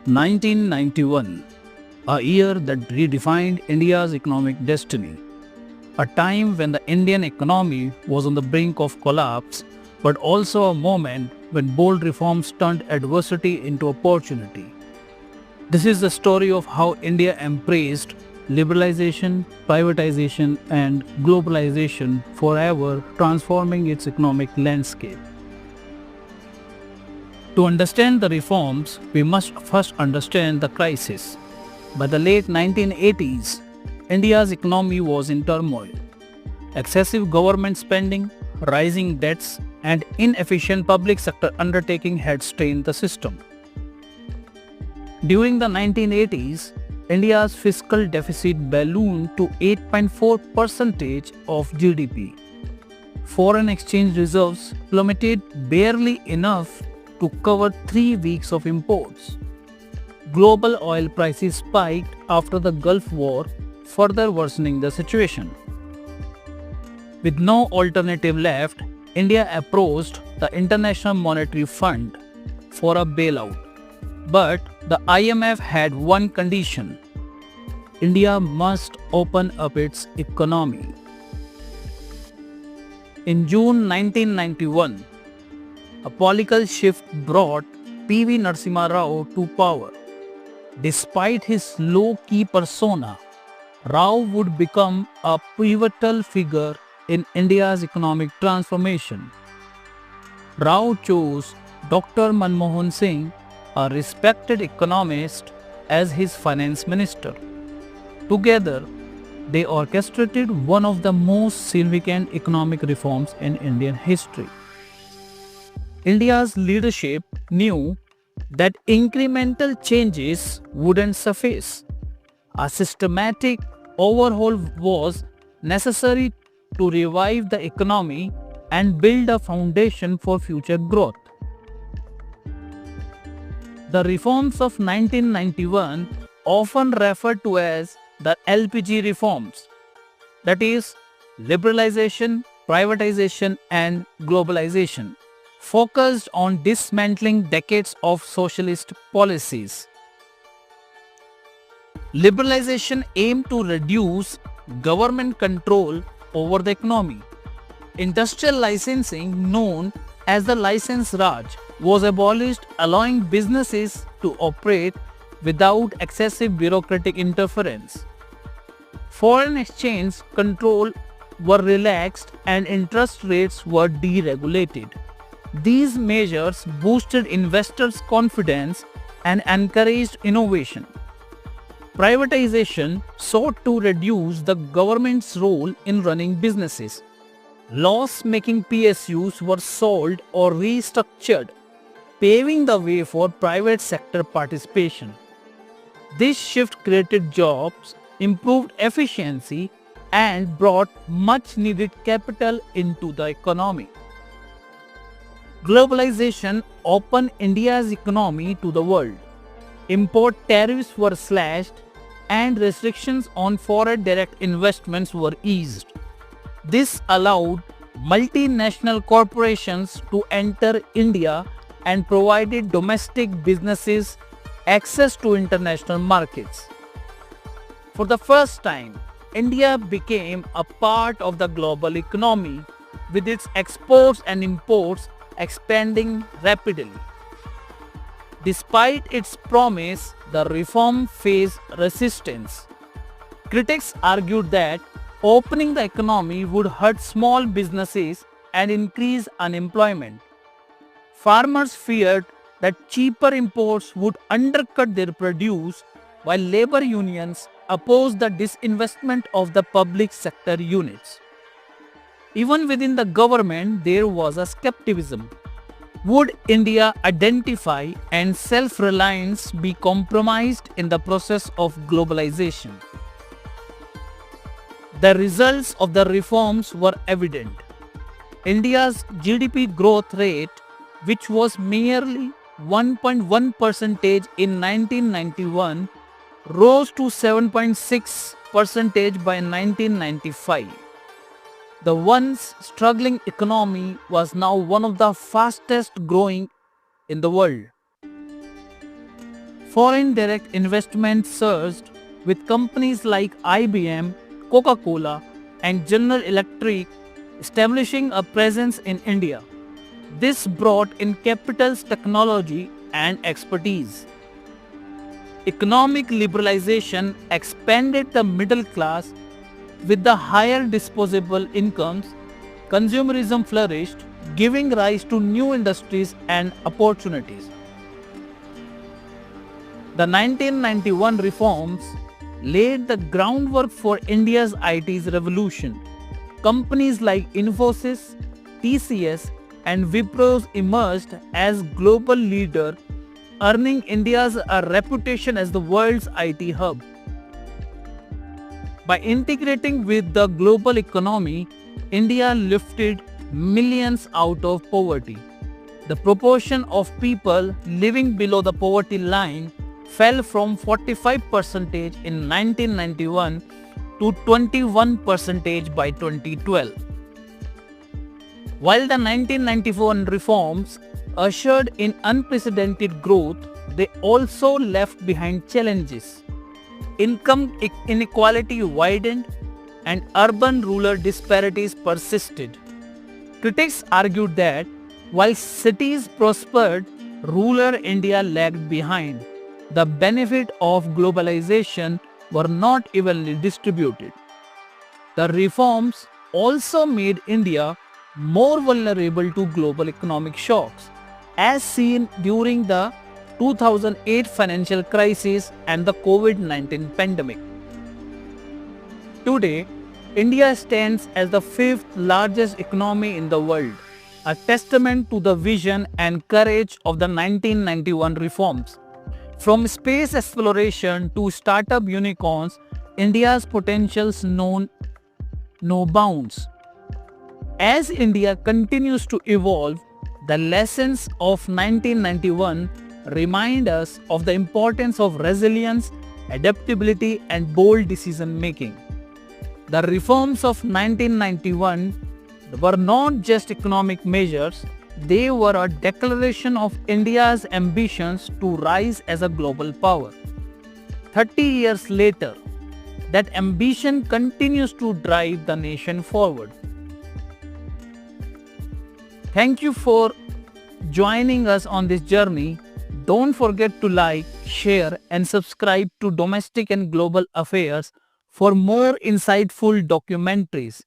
1991, a year that redefined India's economic destiny. A time when the Indian economy was on the brink of collapse, but also a moment when bold reforms turned adversity into opportunity. This is the story of how India embraced liberalization, privatization, and globalization, forever transforming its economic landscape. To understand the reforms, we must first understand the crisis. By the late 1980s, India's economy was in turmoil. Excessive government spending, rising debts, and inefficient public sector undertaking had strained the system. During the 1980s, India's fiscal deficit ballooned to 8.4% of GDP. Foreign exchange reserves plummeted barely enough to cover 3 weeks of imports. Global oil prices spiked after the Gulf War, further worsening the situation. With no alternative left, India approached the International Monetary Fund for a bailout. But the IMF had one condition: India must open up its economy. In June 1991, a political shift brought P.V. Narasimha Rao to power. Despite his low-key persona, Rao would become a pivotal figure in India's economic transformation. Rao chose Dr. Manmohan Singh, a respected economist, as his finance minister. Together, they orchestrated one of the most significant economic reforms in Indian history. India's leadership knew that incremental changes wouldn't suffice. A systematic overhaul was necessary to revive the economy and build a foundation for future growth. The reforms of 1991, often referred to as the LPG reforms, that is, liberalization, privatization, and globalization, focused on dismantling decades of socialist policies. Liberalization aimed to reduce government control over the economy. Industrial licensing, known as the License Raj, was abolished, allowing businesses to operate without excessive bureaucratic interference. Foreign exchange control were relaxed and interest rates were deregulated. These measures boosted investors' confidence and encouraged innovation. Privatization sought to reduce the government's role in running businesses. Loss-making PSUs were sold or restructured, paving the way for private sector participation. This shift created jobs, improved efficiency, and brought much-needed capital into the economy. Globalization opened India's economy to the world. Import tariffs were slashed and restrictions on foreign direct investments were eased. This allowed multinational corporations to enter India and provided domestic businesses access to international markets. For the first time, India became a part of the global economy, with its exports and imports expanding rapidly. Despite its promise, the reform faced resistance. Critics argued that opening the economy would hurt small businesses and increase unemployment. Farmers feared that cheaper imports would undercut their produce, while labor unions opposed the disinvestment of the public sector units. Even within the government, there was a skepticism. Would India identity and self-reliance be compromised in the process of globalization? The results of the reforms were evident. India's GDP growth rate, which was merely 1.1% in 1991, rose to 7.6% by 1995. The once struggling economy was now one of the fastest growing in the world. Foreign direct investment surged with companies like IBM, Coca-Cola, and General Electric establishing a presence in India. This brought in capital's technology and expertise. Economic liberalization expanded the middle class with the higher disposable incomes. Consumerism flourished, giving rise to new industries and opportunities. The 1991 reforms laid the groundwork for India's IT's revolution. Companies like Infosys, TCS, and Wipro emerged as global leaders, earning India's a reputation as the world's IT hub. By integrating with the global economy, India lifted millions out of poverty. The proportion of people living below the poverty line fell from 45% in 1991 to 21% by 2012. While the 1991 reforms ushered in unprecedented growth, they also left behind challenges. Income inequality widened and urban-rural disparities persisted. Critics argued that while cities prospered, rural India lagged behind. The benefit of globalization were not evenly distributed. The reforms also made India more vulnerable to global economic shocks, as seen during the 2008 financial crisis and the COVID-19 pandemic. Today, India stands as the fifth largest economy in the world, a testament to the vision and courage of the 1991 reforms. From space exploration to startup unicorns, India's potentials know no bounds. As India continues to evolve, the lessons of 1991 remind us of the importance of resilience, adaptability, and bold decision making. The reforms of 1991 were not just economic measures, they were a declaration of India's ambitions to rise as a global power. 30 years later, that ambition continues to drive the nation forward. Thank you for joining us on this journey. Don't forget to like, share, and subscribe to Domestic and Global Affairs for more insightful documentaries.